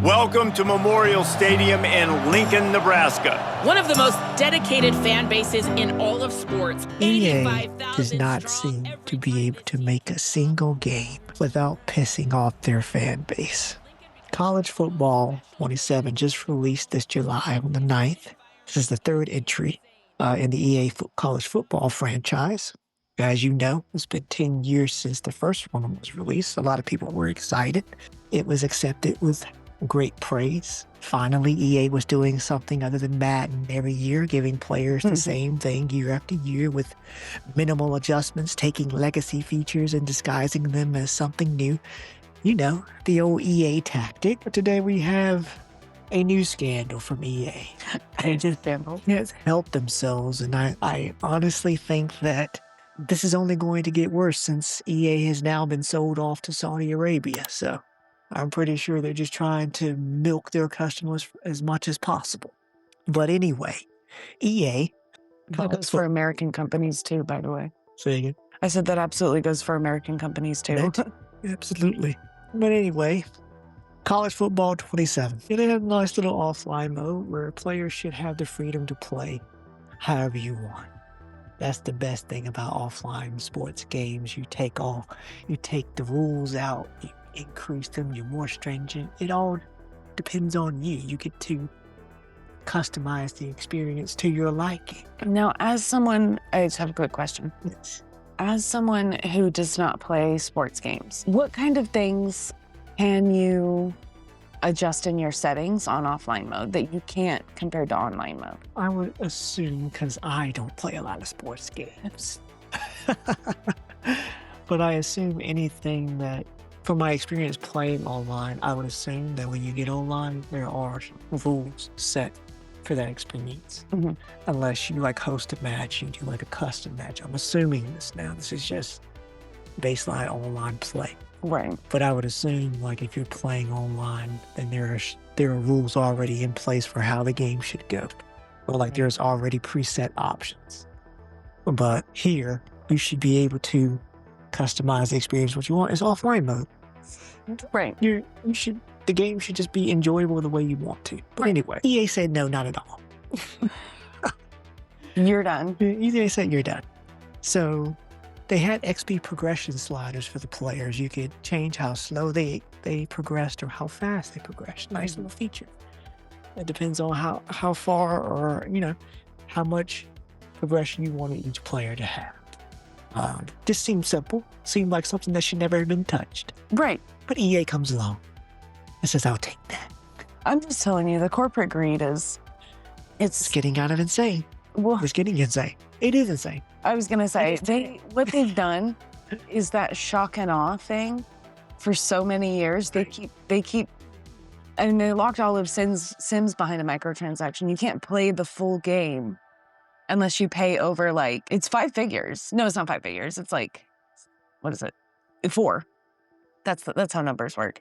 Welcome to Memorial Stadium in Lincoln, Nebraska. One of the most dedicated fan bases in all of sports. EA does not seem to be able to make a single game without pissing off their fan base. College Football 27 just released this July on the 9th. This is the third entry in the EA college football franchise. As you know, it's been 10 years since the first one was released. A lot of people were excited. It was accepted with great praise. Finally, EA was doing something other than Madden every year, giving players the same thing year after year with minimal adjustments, taking legacy features and disguising them as something new. You know, the old EA tactic. But today we have a new scandal from EA. They just has helped themselves, and I honestly think that this is only going to get worse since EA has now been sold off to Saudi Arabia. So I'm pretty sure they're just trying to milk their customers as much as possible. But anyway, EA. That goes for American companies too, by the way. Say again? I said that absolutely goes for American companies too. Absolutely. But anyway, College Football 27. They have a nice little offline mode where players should have the freedom to play however you want. That's the best thing about offline sports games. You take the rules out, you increase them, you're more stringent. It all depends on you. You get to customize the experience to your liking. Now, as someone, I just have a quick question. Yes. As someone who does not play sports games, what kind of things can you adjust in your settings on offline mode that you can't compared to online mode? I would assume, because I don't play a lot of sports games, but I assume anything that, from my experience playing online, I would assume that when you get online, there are rules set for that experience. Unless you host a match, you do a custom match. I'm assuming this now. This is just baseline online play. Right. But I would assume if you're playing online, then there are rules already in place for how the game should go. Or there's already preset options. But here, you should be able to customize the experience what you want. It's offline mode. Right. The game should just be enjoyable the way you want to. But anyway, EA said no, not at all. You're done. EA said you're done. So they had XP progression sliders for the players. You could change how slow they progressed or how fast they progressed. Nice little feature. It depends on how far or, how much progression you wanted each player to have. This seemed simple. Seemed like something that should never have been touched. Right. But EA comes along and says, I'll take that. I'm just telling you, the corporate greed It's getting kind of insane. Well, It's getting insane. It is insane. I was gonna say what they've done is that shock and awe thing for so many years. They keep and they locked all of Sims behind a microtransaction. You can't play the full game unless you pay over it's 5 figures. No, it's not 5 figures. It's what is it? 4. That's how numbers work.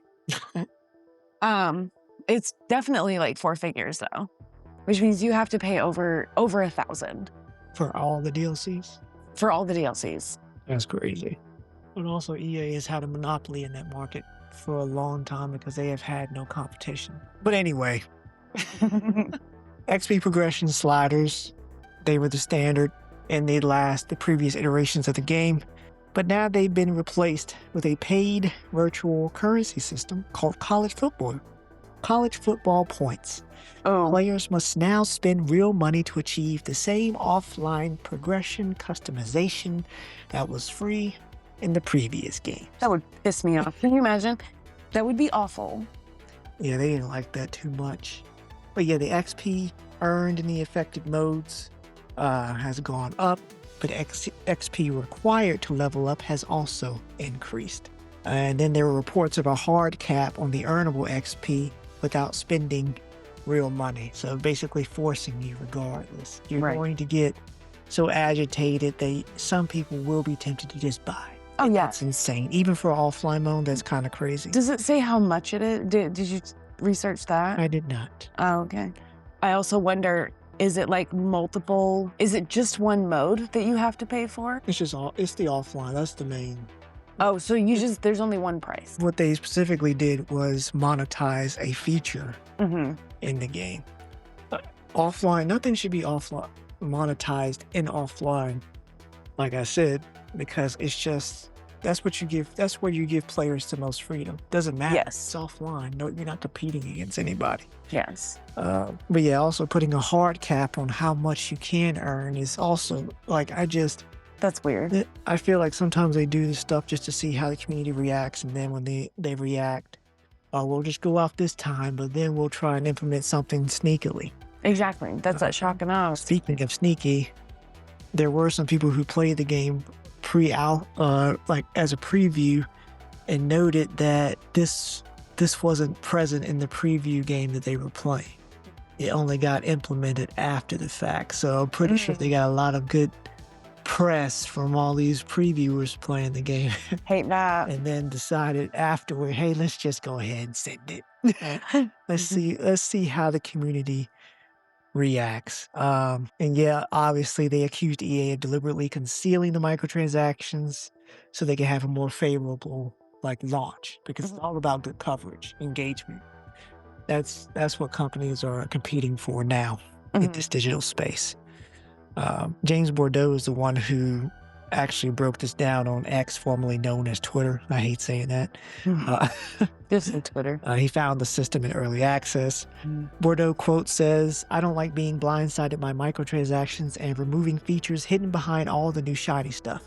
It's definitely 4 figures though, which means you have to pay over 1,000 For all the DLCs? for all the DLCs. That's crazy. But also EA has had a monopoly in that market for a long time because they have had no competition. But anyway, XP progression sliders, they were the standard in the previous iterations of the game. But now they've been replaced with a paid virtual currency system called College Football points. Oh. Players must now spend real money to achieve the same offline progression customization that was free in the previous game. That would piss me off. Can you imagine? That would be awful. Yeah, they didn't like that too much. But yeah, the XP earned in the affected modes has gone up, but XP required to level up has also increased. And then there were reports of a hard cap on the earnable XP without spending real money. So basically forcing you regardless. You're going to get so agitated that some people will be tempted to just buy. Oh, yeah. That's insane. Even for offline mode, that's kind of crazy. Does it say how much it is? Did you research that? I did not. Oh, okay. I also wonder, is it multiple? Is it just one mode that you have to pay for? It's the offline. That's the main Oh, so there's only one price. What they specifically did was monetize a feature in the game. Offline, nothing should be offline, monetized in offline, like I said, because it's just, that's where you give players the most freedom. Doesn't matter. Yes. It's offline. No, you're not competing against anybody. Yes. But yeah, also putting a hard cap on how much you can earn is also, like, That's weird. I feel like sometimes they do this stuff just to see how the community reacts, and then when they react, oh, we'll just go off this time, but then we'll try and implement something sneakily. Exactly. That's that shock and awe. Speaking of sneaky, there were some people who played the game like as a preview, and noted that this wasn't present in the preview game that they were playing. It only got implemented after the fact. So I'm pretty sure they got a lot of good press from all these previewers playing the game. Hate that. And then decided afterward, hey, let's just go ahead and send it. Let's see how the community reacts. And yeah, obviously they accused EA of deliberately concealing the microtransactions so they can have a more favorable launch, because it's all about good coverage, engagement. That's what companies are competing for now in this digital space. James Bordeaux is the one who actually broke this down on X, formerly known as Twitter. I hate saying that. Just on Twitter. He found the system in early access. Bordeaux, quote, says, "I don't like being blindsided by microtransactions and removing features hidden behind all the new shiny stuff.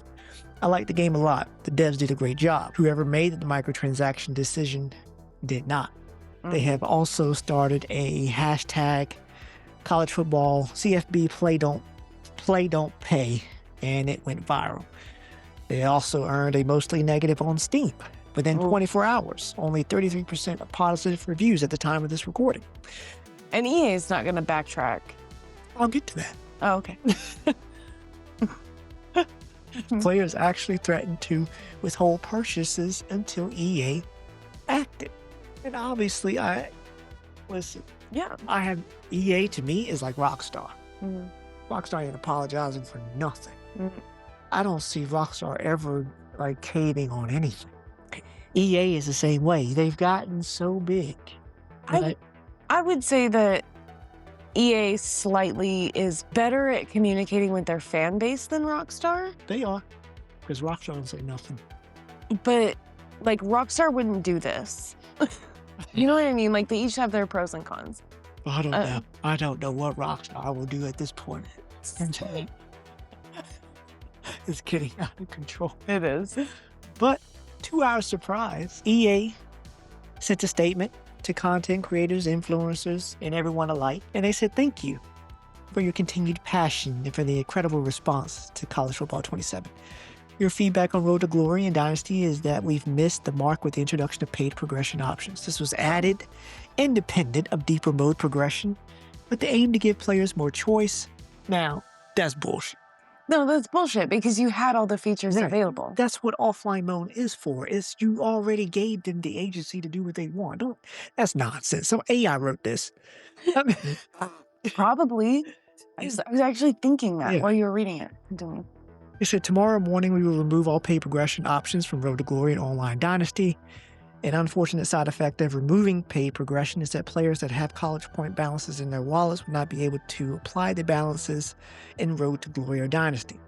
I like the game a lot. The devs did a great job. Whoever made the microtransaction decision did not." They have also started a hashtag college football CFB play don't pay, and it went viral. They also earned a mostly negative on Steam. Within 24 hours, only 33% of positive reviews at the time of this recording. And EA is not going to backtrack. I'll get to that. Oh, okay. Players actually threatened to withhold purchases until EA acted. And obviously, Yeah. EA to me is like Rockstar. Rockstar ain't apologizing for nothing. I don't see Rockstar ever caving on anything. EA is the same way. They've gotten so big. I would say that EA slightly is better at communicating with their fan base than Rockstar. They are, because Rockstar don't say nothing. But Rockstar wouldn't do this. You know what I mean? They each have their pros and cons. I don't know. I don't know what Rockstar will do at this point. It's getting out of control. It is. But to our surprise, EA sent a statement to content creators, influencers, and everyone alike. And they said, thank you for your continued passion and for the incredible response to College Football 27. Your feedback on Road to Glory and Dynasty is that we've missed the mark with the introduction of paid progression options. This was added independent of deeper mode progression with the aim to give players more choice. Now, that's bullshit. No, that's bullshit, because you had all the features available. That's what offline mode is for. Is you already gave them the agency to do what they want. That's nonsense. Some AI wrote this. Probably. I was actually thinking that while you were reading it. Continue. It said, tomorrow morning we will remove all paid progression options from Road to Glory and Online Dynasty. An unfortunate side effect of removing paid progression is that players that have college point balances in their wallets will not be able to apply the balances in Road to Glory or Dynasty.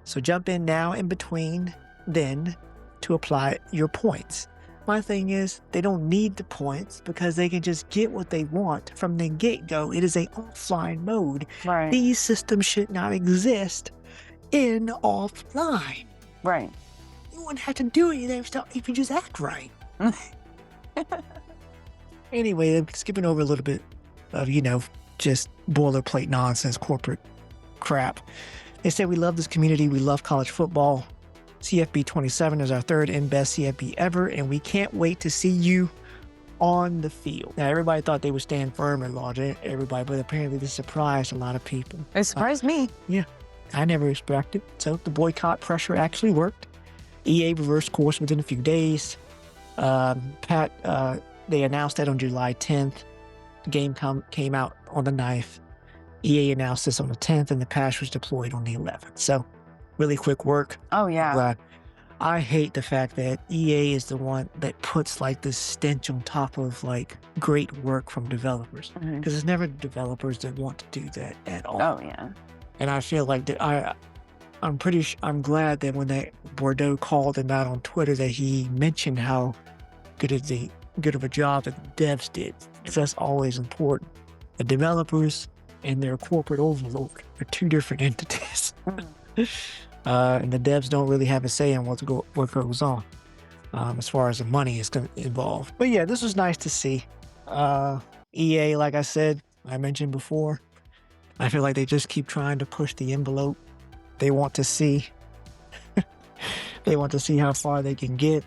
So jump in now in between then to apply your points. My thing is, they don't need the points because they can just get what they want from the get-go. It is an offline mode. Right. These systems should not exist in offline. Right. You wouldn't have to do any of that stuff if you just act right. Anyway, I'm skipping over a little bit of, just boilerplate nonsense, corporate crap. They say, we love this community. We love college football. CFB 27 is our third and best CFB ever, and we can't wait to see you on the field. Now, everybody thought they would stand firm and launch everybody, but apparently this surprised a lot of people. It surprised me. Yeah, I never expected. So the boycott pressure actually worked. EA reversed course within a few days. They announced that on July 10th. The game came out on the 9th. EA announced this on the 10th, and the patch was deployed on the 11th. So really quick work. Oh, yeah. I hate the fact that EA is the one that puts like this stench on top of like great work from developers, because it's never developers that want to do that at all. Oh yeah. And I feel like that I'm glad that when Bordeaux called him out on Twitter that he mentioned how good of a job that the devs did, because that's always important. The developers and their corporate overlord are two different entities. And the devs don't really have a say in what goes on as far as the money is involved. But yeah, this was nice to see. EA, like I said, I mentioned before, I feel like they just keep trying to push the envelope. They want to see how far they can get.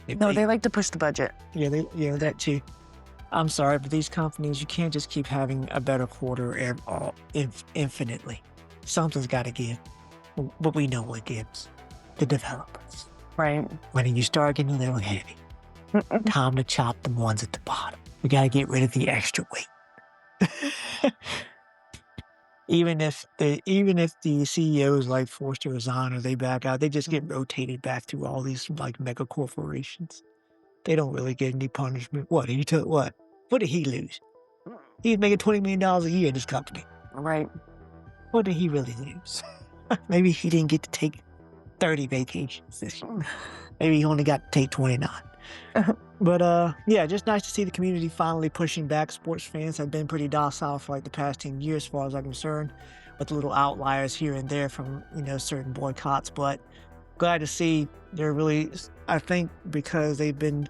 They like to push the budget. Yeah, that too. I'm sorry, but these companies, you can't just keep having a better quarter infinitely. Something's got to give. But we know what gives. The developers. Right. When you start getting a little heavy, time to chop the ones at the bottom. We got to get rid of the extra weight. Even if the CEOs like forced to resign or they back out, they just get rotated back through all these like mega corporations. They don't really get any punishment. What did he lose? He's making $20 million a year in this company. Right. What did he really lose? Maybe he didn't get to take 30 vacations this year. Maybe he only got to take 29. But yeah, just nice to see the community finally pushing back. Sports fans have been pretty docile for like the past 10 years, as far as I'm concerned, with little outliers here and there from, certain boycotts. But glad to see they're really, I think because they've been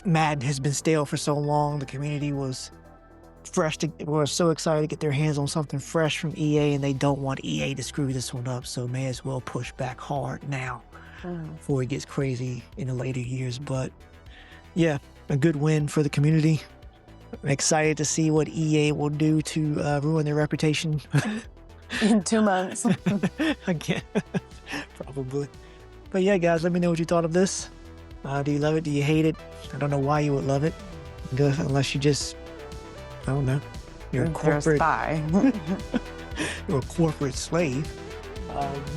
Madden has been stale for so long, the community was so excited to get their hands on something fresh from EA, and they don't want EA to screw this one up, so may as well push back hard now before it gets crazy in the later years. But yeah, a good win for the community. I'm excited to see what EA will do to ruin their reputation. In 2 months. Again, probably. But yeah, guys, let me know what you thought of this. Do you love it? Do you hate it? I don't know why you would love it, unless you just, I don't know, you're a corporate spy. You're a corporate slave.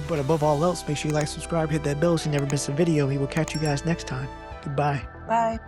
But above all else, make sure you like, subscribe, hit that bell so you never miss a video. We will catch you guys next time. Goodbye. Bye.